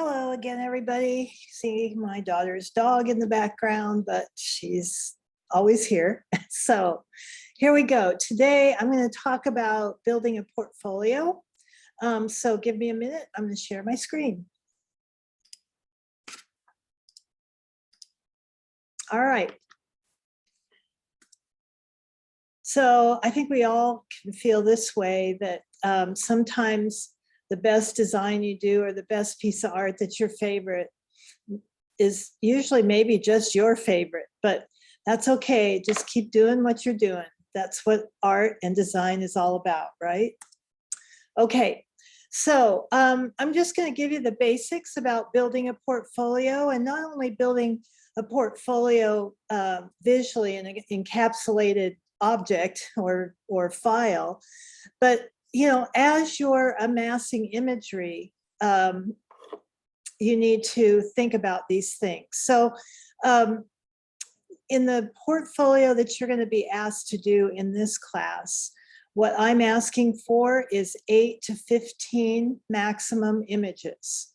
Hello again, everybody. See my daughter's dog in the background, but she's always here. So here we go. Today, I'm going to talk about building a portfolio. So give me a minute. I'm going to share my screen. All right. So I think we all can feel this way that sometimes the best design you do or the best piece of art that's your favorite is usually maybe just your favorite, but that's okay. Just keep doing what you're doing. That's what art and design is all about, right? Okay, so I'm just going to give you the basics about building a portfolio, and not only building a portfolio visually in an encapsulated object or file, but as you're amassing imagery, you need to think about these things. So in the portfolio that you're going to be asked to do in this class, what I'm asking for is 8 to 15 maximum images.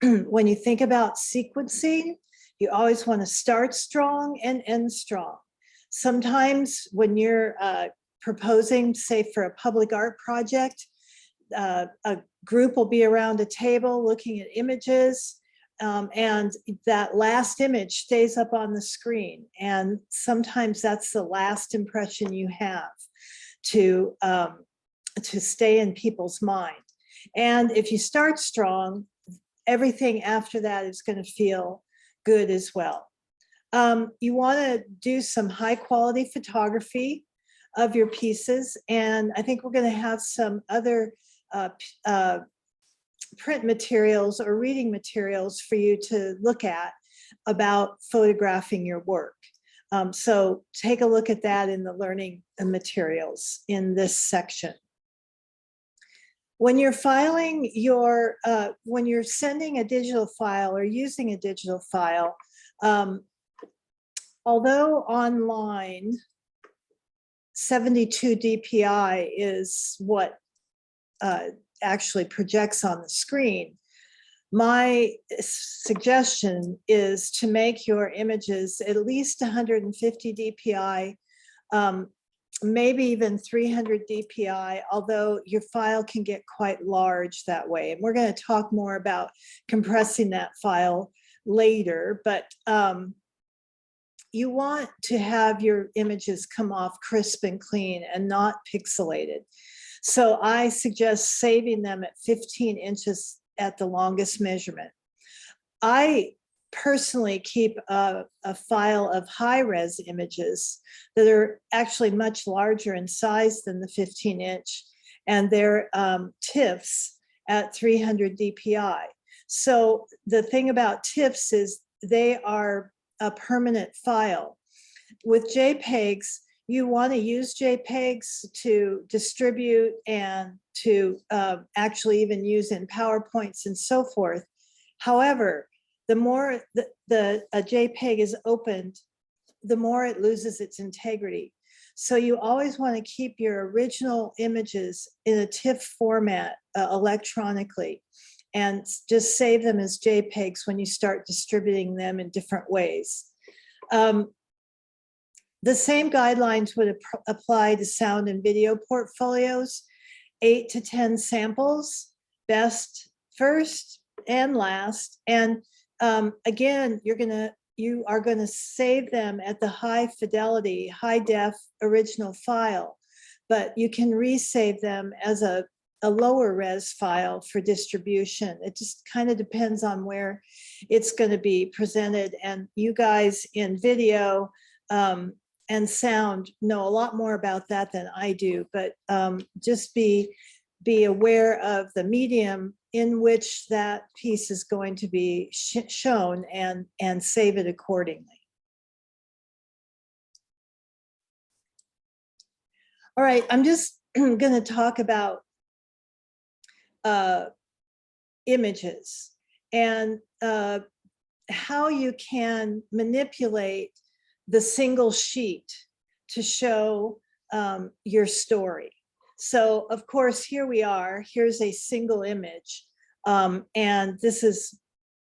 When you think about sequencing, you always want to start strong and end strong. Sometimes when you're proposing, say for a public art project, a group will be around a table looking at images, and that last image stays up on the screen. And sometimes that's the last impression you have to stay in people's mind. And if you start strong, everything after that is going to feel good as well. You want to do some high quality photography of your pieces. And I think we're going to have some other print materials or reading materials for you to look at about photographing your work. So take a look at that in the learning materials in this section. When you're filing your, when you're sending a digital file or using a digital file, although online 72 DPI is what actually projects on the screen, my suggestion is to make your images at least 150 DPI, maybe even 300 DPI, although your file can get quite large that way. And we're going to talk more about compressing that file later, but you want to have your images come off crisp and clean and not pixelated. So I suggest saving them at 15 inches at the longest measurement. I personally keep a file of high-res images that are actually much larger in size than the 15-inch, and they're TIFFs at 300 DPI. So the thing about TIFFs is they are a permanent file. With JPEGs, you want to use JPEGs to distribute and to actually even use in PowerPoints and so forth. However, the more a JPEG is opened, the more it loses its integrity. So you always want to keep your original images in a TIFF format electronically, and just save them as JPEGs when you start distributing them in different ways. The same guidelines would apply to sound and video portfolios. 8 to 10 samples, best first and last. And again, you are gonna save them at the high fidelity, high def original file, but you can resave them as a lower res file for distribution. It just kind of depends on where it's going to be presented. And you guys in video and sound know a lot more about that than I do, but just be aware of the medium in which that piece is going to be shown and save it accordingly. All right, I'm just going to talk about images and how you can manipulate the single sheet to show your story. So of course, here we are, here's a single image. And this is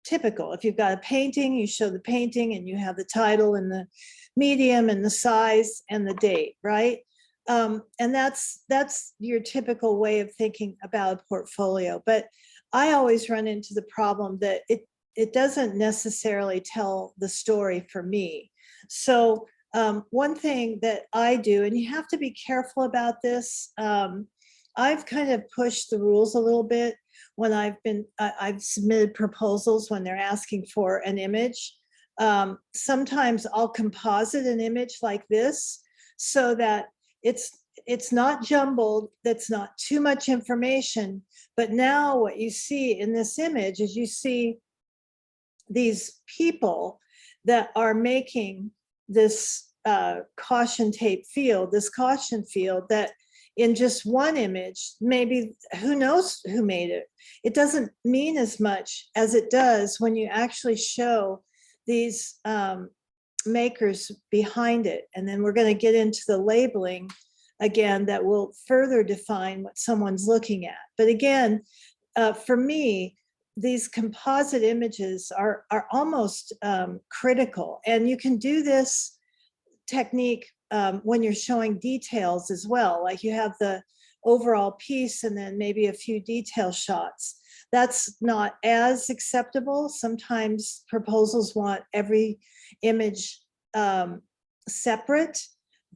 typical. If you've got a painting, you show the painting and you have the title and the medium and the size and the date, right? And that's your typical way of thinking about a portfolio. But I always run into the problem that it doesn't necessarily tell the story for me. So one thing that I do, and you have to be careful about this, I've kind of pushed the rules a little bit when I've submitted proposals when they're asking for an image. Sometimes I'll composite an image like this so that it's not jumbled, that's not too much information. But now what you see in this image is you see these people that are making this caution tape field, this caution field that in just one image, maybe who knows who made it. It doesn't mean as much as it does when you actually show these makers behind it. And then we're going to get into the labeling again that will further define what someone's looking at. But again, for me, these composite images are almost critical. And you can do this technique when you're showing details as well. Like you have the overall piece and then maybe a few detail shots. That's not as acceptable. Sometimes proposals want every image separate,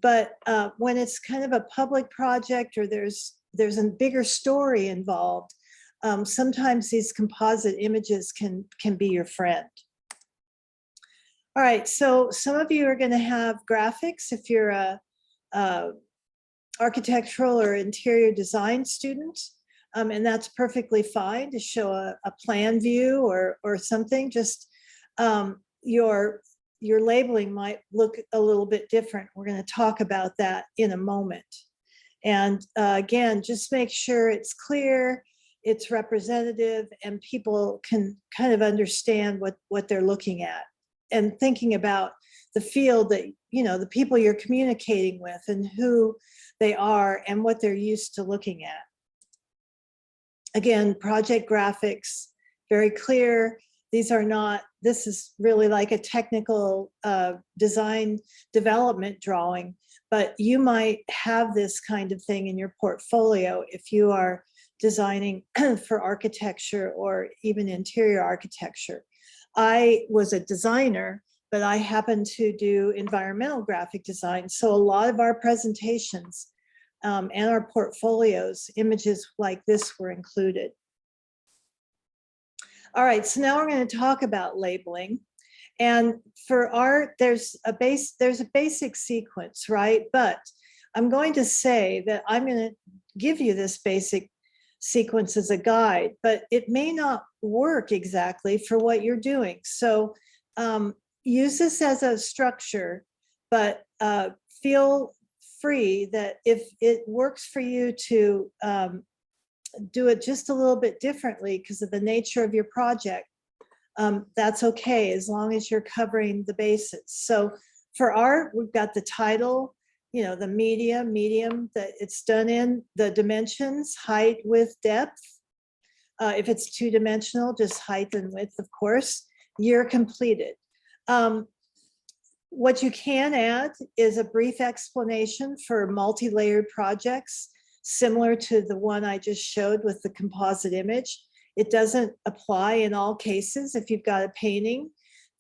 but when it's kind of a public project or there's a bigger story involved, sometimes these composite images can be your friend. All right, so some of you are going to have graphics if you're a architectural or interior design student, and that's perfectly fine to show a plan view or something. Just your labeling might look a little bit different. We're going to talk about that in a moment. And again, just make sure it's clear, it's representative, and people can kind of understand what they're looking at. And thinking about the field that, the people you're communicating with and who they are and what they're used to looking at. Again, project graphics, very clear. This is really like a technical design development drawing, but you might have this kind of thing in your portfolio if you are designing for architecture or even interior architecture. I was a designer, but I happen to do environmental graphic design. So a lot of our presentations and our portfolios, images like this were included. All right, so now we're going to talk about labeling. And for art, there's a basic sequence, right? But I'm going to say that I'm going to give you this basic sequence as a guide, but it may not work exactly for what you're doing. So use this as a structure, but feel free that if it works for you to do it just a little bit differently because of the nature of your project, that's okay, as long as you're covering the bases. So for art, we've got the title, the medium that it's done in, the dimensions, height, width, depth. If it's two-dimensional, just height and width, of course. Year completed. What you can add is a brief explanation for multi-layered projects, similar to the one I just showed with the composite image. It doesn't apply in all cases. If you've got a painting,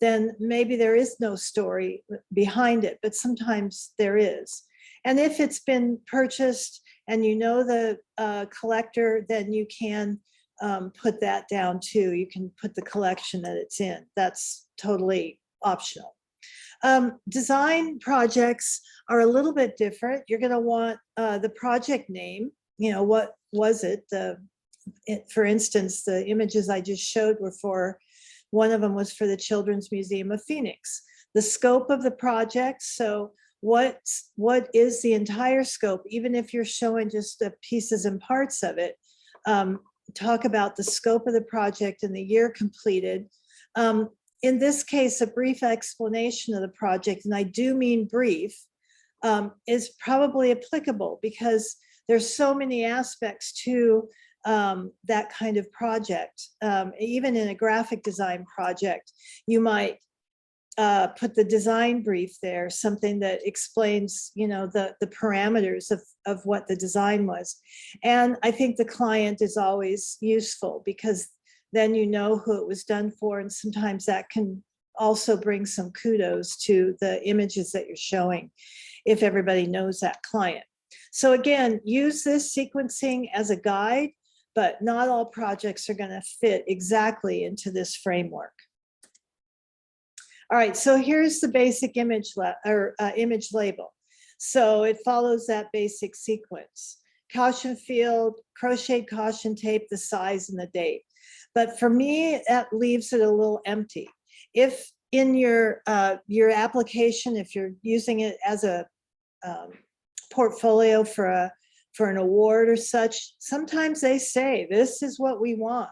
then maybe there is no story behind it, but sometimes there is. And if it's been purchased and you know the collector, then you can put that down too. You can put the collection that it's in. That's totally optional. Design projects are a little bit different. You're going to want the project name. What was it? For instance, the images I just showed were for, one of them was for the Children's Museum of Phoenix. The scope of the project. So what is the entire scope? Even if you're showing just the pieces and parts of it, talk about the scope of the project and the year completed. In this case, a brief explanation of the project, and I do mean brief, is probably applicable because there's so many aspects to that kind of project. Even in a graphic design project, you might put the design brief there, something that explains, the parameters of what the design was. And I think the client is always useful, because then you know who it was done for, and sometimes that can also bring some kudos to the images that you're showing, if everybody knows that client. So again, use this sequencing as a guide, but not all projects are going to fit exactly into this framework. All right, so here's the basic image image label. So it follows that basic sequence: caution field, crocheted caution tape, the size, and the date. But for me, that leaves it a little empty. If in your application, if you're using it as a portfolio for an award or such, sometimes they say this is what we want.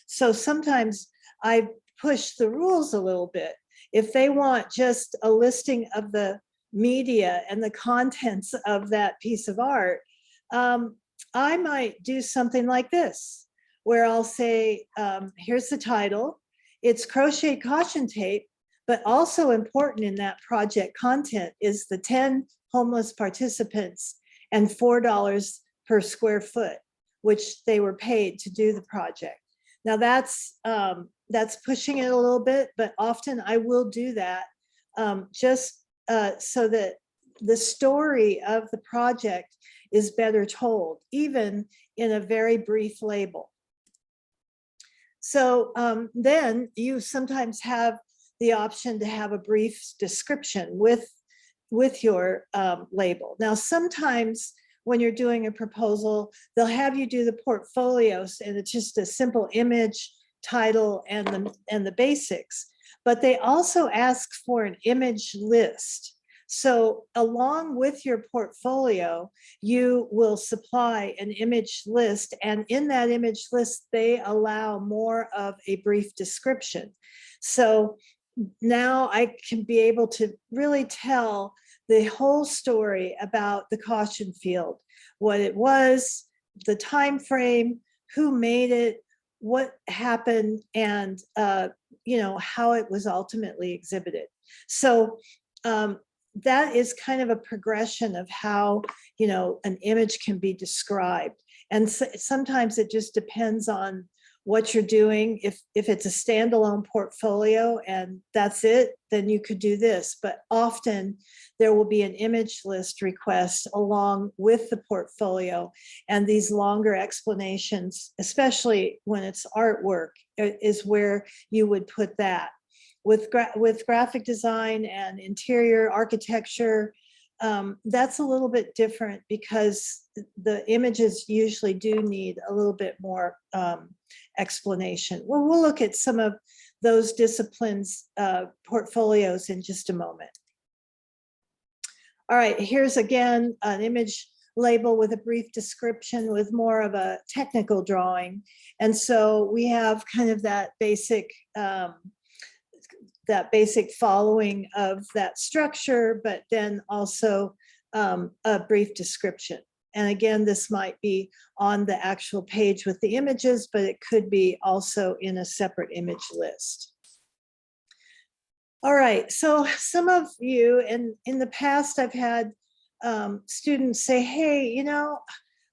So sometimes I push the rules a little bit. If they want just a listing of the media and the contents of that piece of art, I might do something like this, where I'll say, here's the title, it's crocheted caution tape, but also important in that project content is the 10 homeless participants and $4 per square foot, which they were paid to do the project. Now that's pushing it a little bit, but often I will do that just so that the story of the project is better told, even in a very brief label. So then you sometimes have the option to have a brief description with your label. Now, sometimes when you're doing a proposal, they'll have you do the portfolios, and it's just a simple image, title, and the basics. But they also ask for an image list. So along with your portfolio, you will supply an image list, and in that image list, they allow more of a brief description. So now I can be able to really tell the whole story about the caution field, what it was, the time frame, who made it, what happened, and how it was ultimately exhibited. So that is kind of a progression of how an image can be described. And so, sometimes it just depends on what you're doing. If it's a standalone portfolio and that's it, then you could do this. But often there will be an image list request along with the portfolio, and these longer explanations, especially when it's artwork, is where you would put that. With graphic design and interior architecture, that's a little bit different, because the images usually do need a little bit more explanation. Well, we'll look at some of those disciplines portfolios in just a moment. All right, here's again an image label with a brief description with more of a technical drawing. And so we have kind of that basic following of that structure, but then also a brief description. And again, this might be on the actual page with the images, but it could be also in a separate image list. All right, so some of you, and in the past, I've had students say, hey,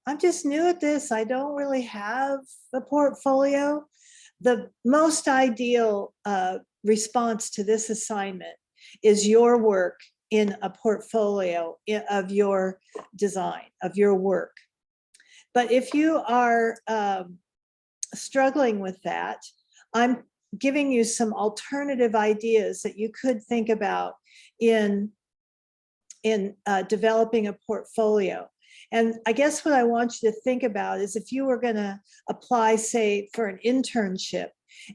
I'm just new at this. I don't really have a portfolio. The most ideal response to this assignment is your work in a portfolio of your design, of your work. But if you are struggling with that, I'm giving you some alternative ideas that you could think about in developing a portfolio. And I guess what I want you to think about is, if you were going to apply, say, for an internship,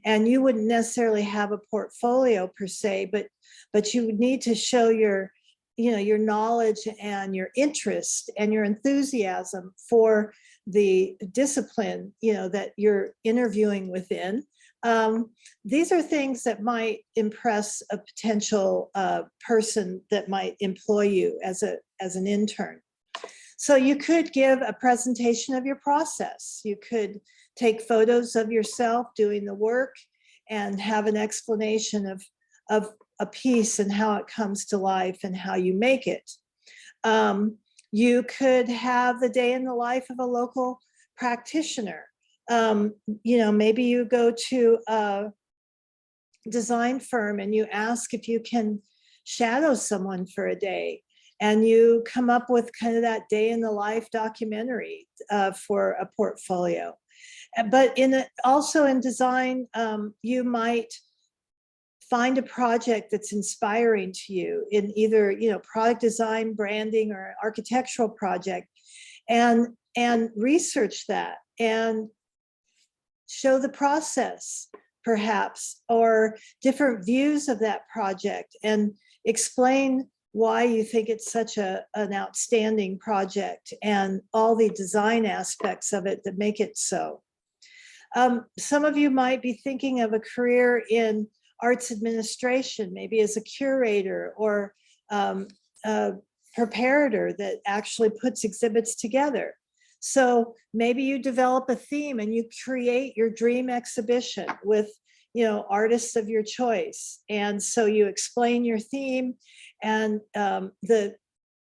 and you wouldn't necessarily have a portfolio per se, but you would need to show your knowledge and your interest and your enthusiasm for the discipline, that you're interviewing within. These are things that might impress a potential person that might employ you as an intern. So you could give a presentation of your process. You could take photos of yourself doing the work and have an explanation of a piece and how it comes to life and how you make it. You could have the day in the life of a local practitioner. Maybe you go to a design firm and you ask if you can shadow someone for a day, and you come up with kind of that day in the life documentary for a portfolio. But also in design, you might find a project that's inspiring to you in either, product design, branding, or architectural project, and research that and show the process, perhaps, or different views of that project, and explain why you think it's such an outstanding project and all the design aspects of it that make it so. Some of you might be thinking of a career in arts administration, maybe as a curator or a preparator that actually puts exhibits together. So maybe you develop a theme and you create your dream exhibition with, artists of your choice. And so you explain your theme, and the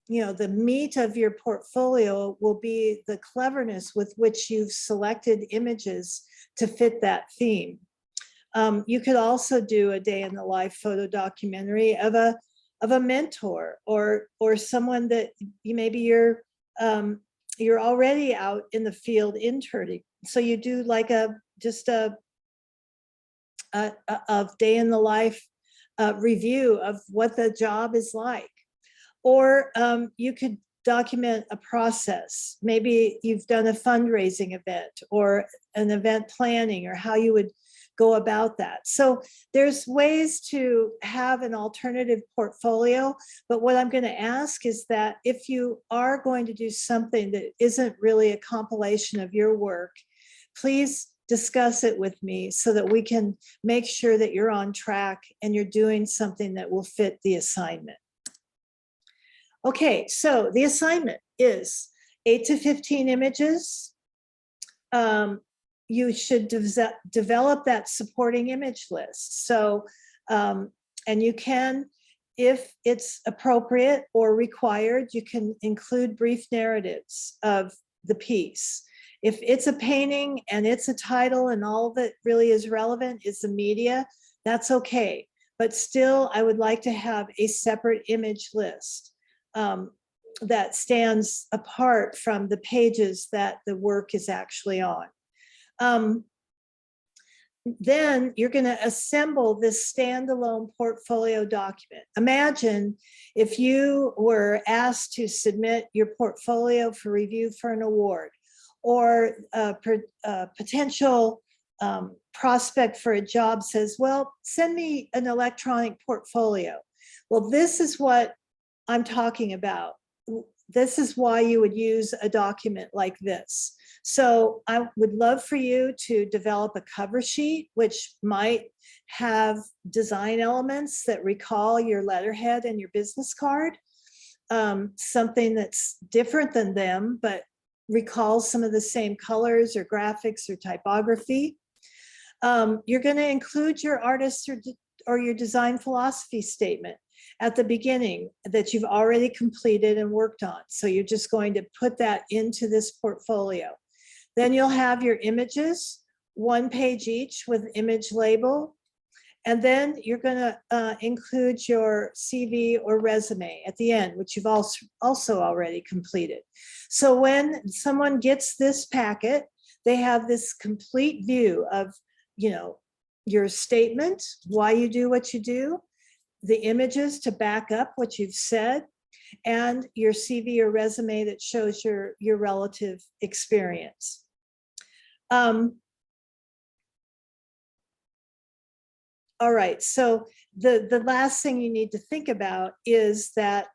meat of your portfolio will be the cleverness with which you've selected images to fit that theme. You could also do a day in the life photo documentary of a mentor or someone that you're already out in the field interning. So you do like a day in the life review of what the job is like. Or you could document a process. Maybe you've done a fundraising event or an event planning, or how you would go about that. So there's ways to have an alternative portfolio, but what I'm going to ask is that if you are going to do something that isn't really a compilation of your work, please discuss it with me so that we can make sure that you're on track and you're doing something that will fit the assignment. Okay, so the assignment is 8 to 15 images. You should develop that supporting image list. So, and you can, if it's appropriate or required, you can include brief narratives of the piece. If it's a painting and it's a title and all that really is relevant is the media, that's okay. But still, I would like to have a separate image list that stands apart from the pages that the work is actually on. Then you're going to assemble this standalone portfolio document. Imagine if you were asked to submit your portfolio for review for an award, or a potential prospect for a job says, well, send me an electronic portfolio. Well, this is what I'm talking about. This is why you would use a document like this. So I would love for you to develop a cover sheet, which might have design elements that recall your letterhead and your business card, something that's different than them, but recalls some of the same colors or graphics or typography. You're going to include your artist or your design philosophy statement at the beginning that you've already completed and worked on. So you're just going to put that into this portfolio. Then you'll have your images, 1 page each with image label. And then you're going to include your CV or resume at the end, which you've also already completed. So when someone gets this packet, they have this complete view of, your statement, why you do what you do, the images to back up what you've said, and your CV or resume that shows your relative experience. All right, so the last thing you need to think about is that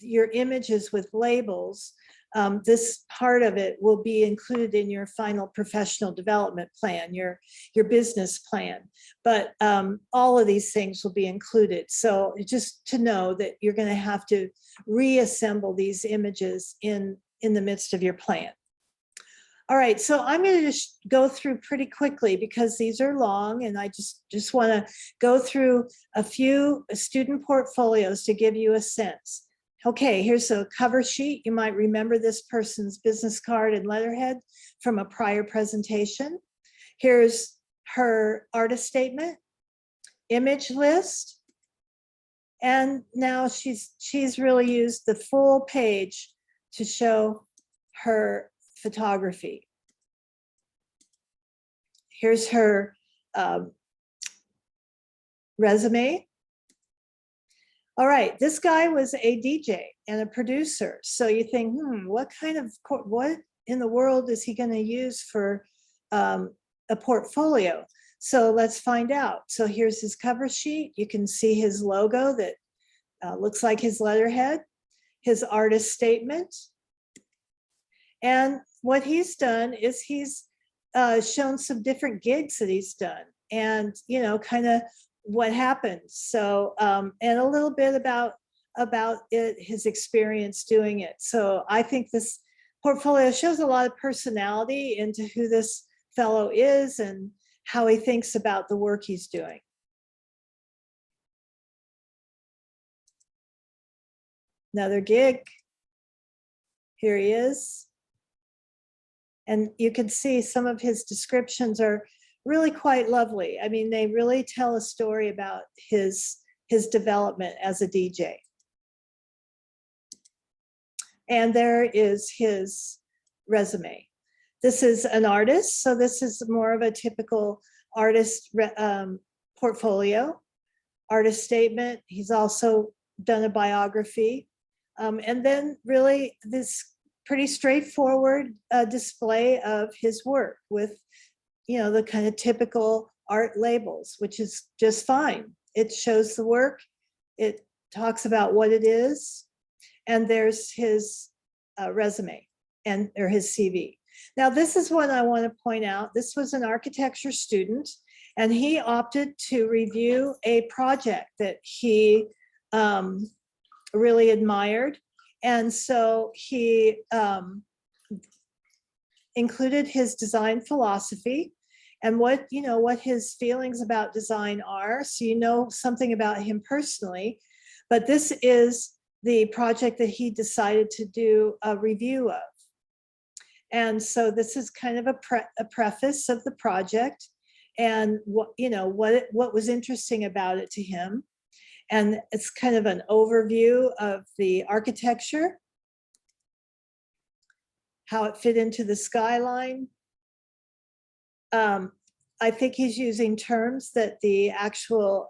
your images with labels, this part of it will be included in your final professional development plan, your business plan. But all of these things will be included. So just to know that you're going to have to reassemble these images in in the midst of your plan. All right, so I'm going to just go through pretty quickly because these are long, and I just want to go through a few student portfolios to give you a sense. Okay, here's a cover sheet. You might remember this person's business card and letterhead from a prior presentation. Here's her artist statement, image list, and now she's really used the full page to show her photography. Here's her resume. All right, this guy was a DJ and a producer. So you think, what in the world is he going to use for a portfolio? So let's find out. So here's his cover sheet. You can see his logo that looks like his letterhead, his artist statement. And what he's done is he's shown some different gigs that he's done and, kind of what happened. So, and a little bit about his experience doing it. So I think this portfolio shows a lot of personality into who this fellow is and how he thinks about the work he's doing. Another gig. Here he is. And you can see some of his descriptions are really quite lovely. I mean, they really tell a story about his development as a DJ. And there is his resume. This is an artist, so this is more of a typical artist portfolio. Artist statement, he's also done a biography. And then really this pretty straightforward display of his work with, the kind of typical art labels, which is just fine. It shows the work. It talks about what it is. And there's his resume or his CV. Now, this is what I want to point out. This was an architecture student, and he opted to review a project that he really admired. And so he included his design philosophy and what his feelings about design are. So you know something about him personally, but this is the project that he decided to do a review of. And so this is kind of a preface of the project and what was interesting about it to him. And it's kind of an overview of the architecture, how it fit into the skyline. I think he's using terms that the actual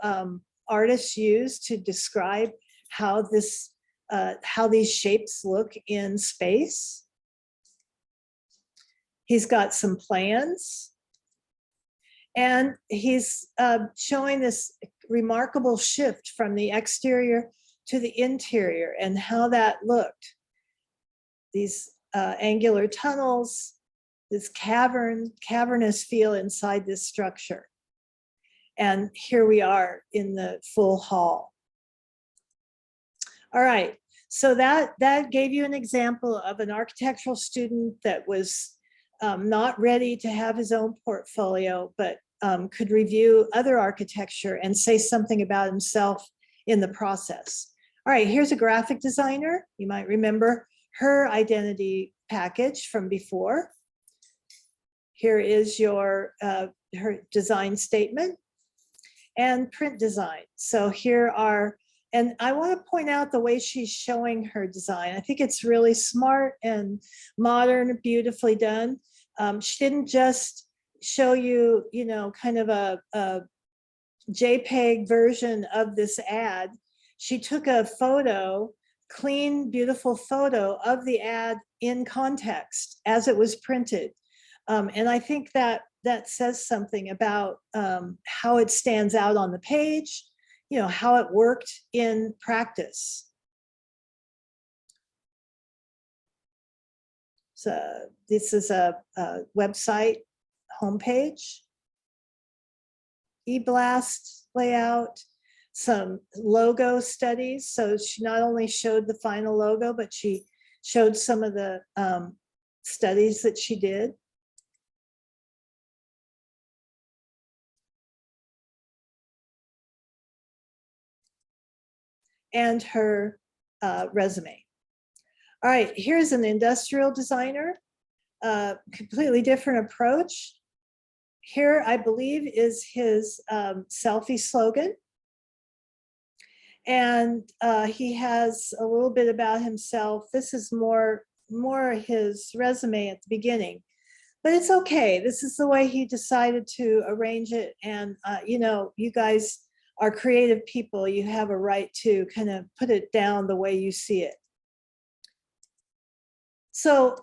artists use to describe how these shapes look in space. He's got some plans. And he's showing this remarkable shift from the exterior to the interior and how that looked. These angular tunnels, this cavernous feel inside this structure. And here we are in the full hall. All right, so that gave you an example of an architectural student that was not ready to have his own portfolio, but could review other architecture and say something about himself in the process. All right, here's a graphic designer. You might remember her identity package from before. Here is her design statement and print design. So here are, and I want to point out the way she's showing her design. I think it's really smart and modern, beautifully done. She didn't just show you, kind of a JPEG version of this ad. She took a photo, clean, beautiful photo of the ad in context as it was printed. And I think that says something about how it stands out on the page, how it worked in practice. So this is a website homepage, eBlast layout, some logo studies. So she not only showed the final logo, but she showed some of the studies that she did. And her resume. All right, here's an industrial designer, completely different approach. Here, I believe, is his selfie slogan. And he has a little bit about himself. This is more his resume at the beginning, but it's okay. This is the way he decided to arrange it. And you know, you guys are creative people. You have a right to kind of put it down the way you see it. So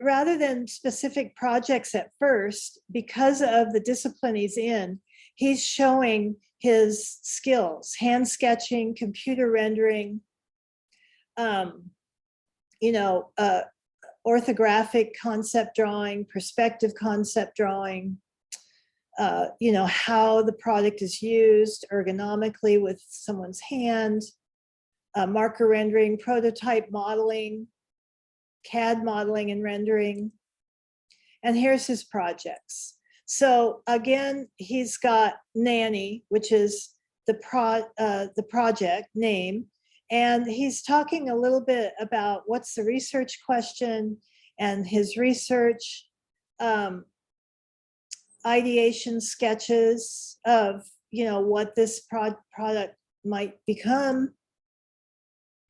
rather than specific projects at first, because of the discipline he's in, he's showing his skills: hand sketching, computer rendering, you know, orthographic concept drawing, perspective concept drawing, you know, how the product is used ergonomically with someone's hand, marker rendering, prototype modeling, CAD modeling and rendering. And here's his projects. So again, he's got Nanny, which is the project name. And he's talking a little bit about what's the research question and his research, ideation sketches of, you know, what this product might become,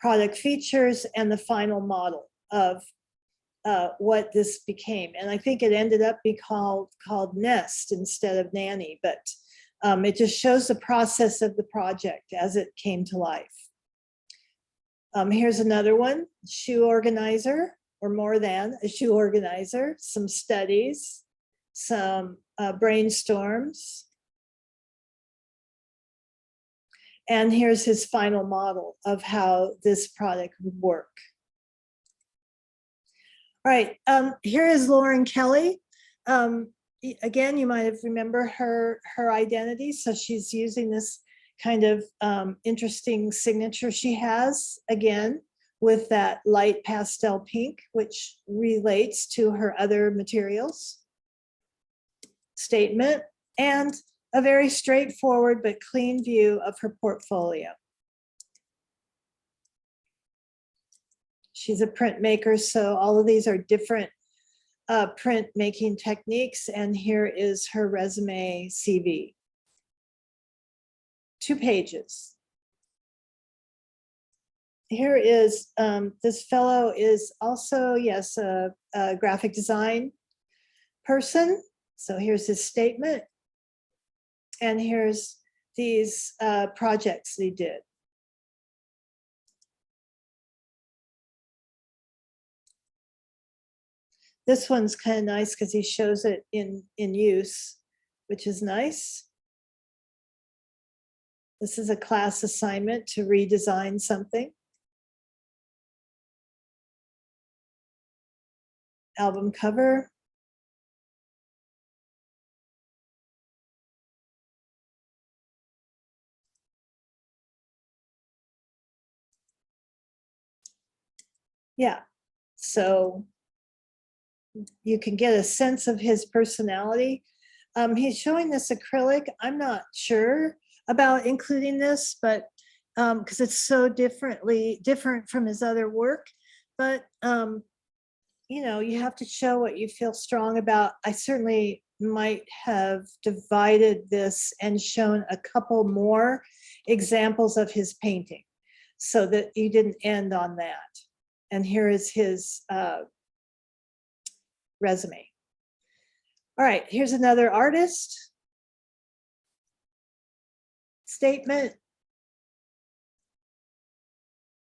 product features, and the final model of what this became. And I think it ended up being called Nest instead of Nanny, but it just shows the process of the project as it came to life. Here's another one: shoe organizer, or more than a shoe organizer, some studies, some brainstorms. And here's his final model of how this product would work. All right, here is Lauren Kelly. Again, you might have remembered her identity. So she's using this kind of interesting signature she has, again, with that light pastel pink, which relates to her other materials. Statement, and a very straightforward but clean view of her portfolio. She's a printmaker, so all of these are different print making techniques. And here is her resume CV. 2 pages. Here is, this fellow is also, yes, a graphic design person. So here's his statement. And here's these projects he did. This one's kind of nice because he shows it in use, which is nice. This is a class assignment to redesign something. Album cover. Yeah, so you can get a sense of his personality. He's showing this acrylic. I'm not sure about including this, but because it's so different from his other work. But you know, you have to show what you feel strong about. I certainly might have divided this and shown a couple more examples of his painting so that you didn't end on that. And here is his resume. All right, here's another artist. Statement.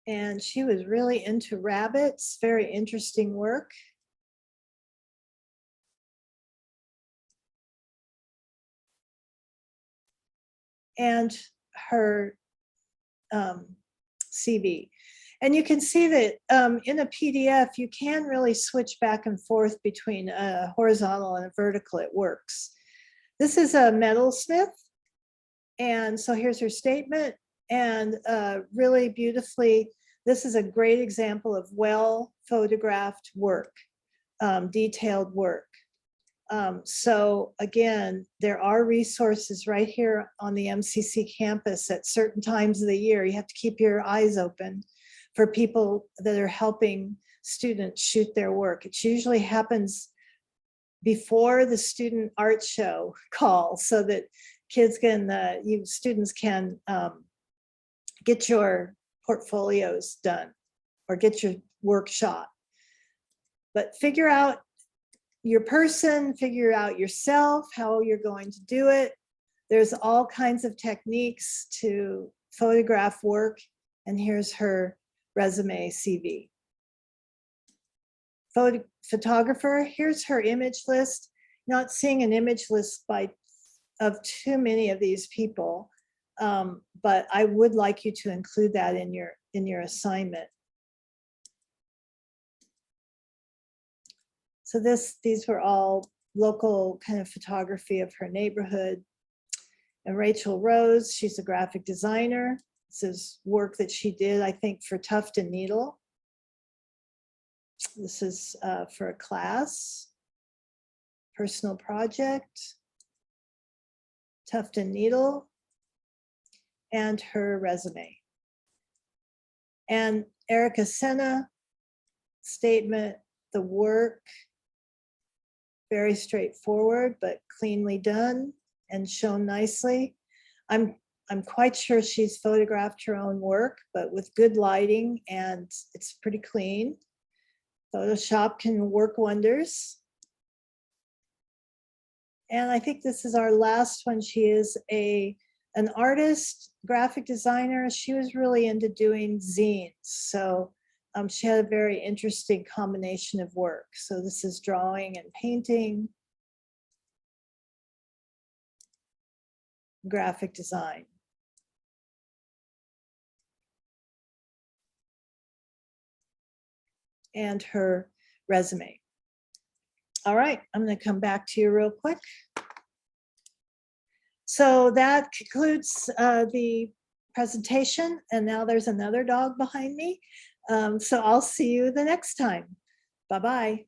And she was really into rabbits, very interesting work. And her CV. And you can see that in a PDF, you can really switch back and forth between a horizontal and a vertical. It works. This is a metalsmith. And so here's her statement. And really beautifully, this is a great example of well photographed work, detailed work. So again, there are resources right here on the MCC campus at certain times of the year. You have to keep your eyes open for people that are helping students shoot their work. It usually happens before the student art show call so that kids can, students can get your portfolios done or get your work shot. But figure out your person, figure out yourself, how you're going to do it. There's all kinds of techniques to photograph work. And here's her resume CV. Photographer, here's her image list. Not seeing an image list of too many of these people, but I would like you to include that in your assignment. So these were all local kind of photography of her neighborhood. And Rachel Rose, she's a graphic designer. This is work that she did, I think, for Tuft and Needle. This is for a class, personal project, Tuft and Needle, and her resume. And Erica Senna, statement, the work, very straightforward, but cleanly done and shown nicely. I'm quite sure she's photographed her own work, but with good lighting, and it's pretty clean. Photoshop can work wonders. And I think this is our last one. She is an artist, graphic designer. She was really into doing zines. So she had a very interesting combination of work. So this is drawing and painting, graphic design. And her resume. All right, I'm going to come back to you real quick. So that concludes the presentation. And now there's another dog behind me. So I'll see you the next time. Bye-bye.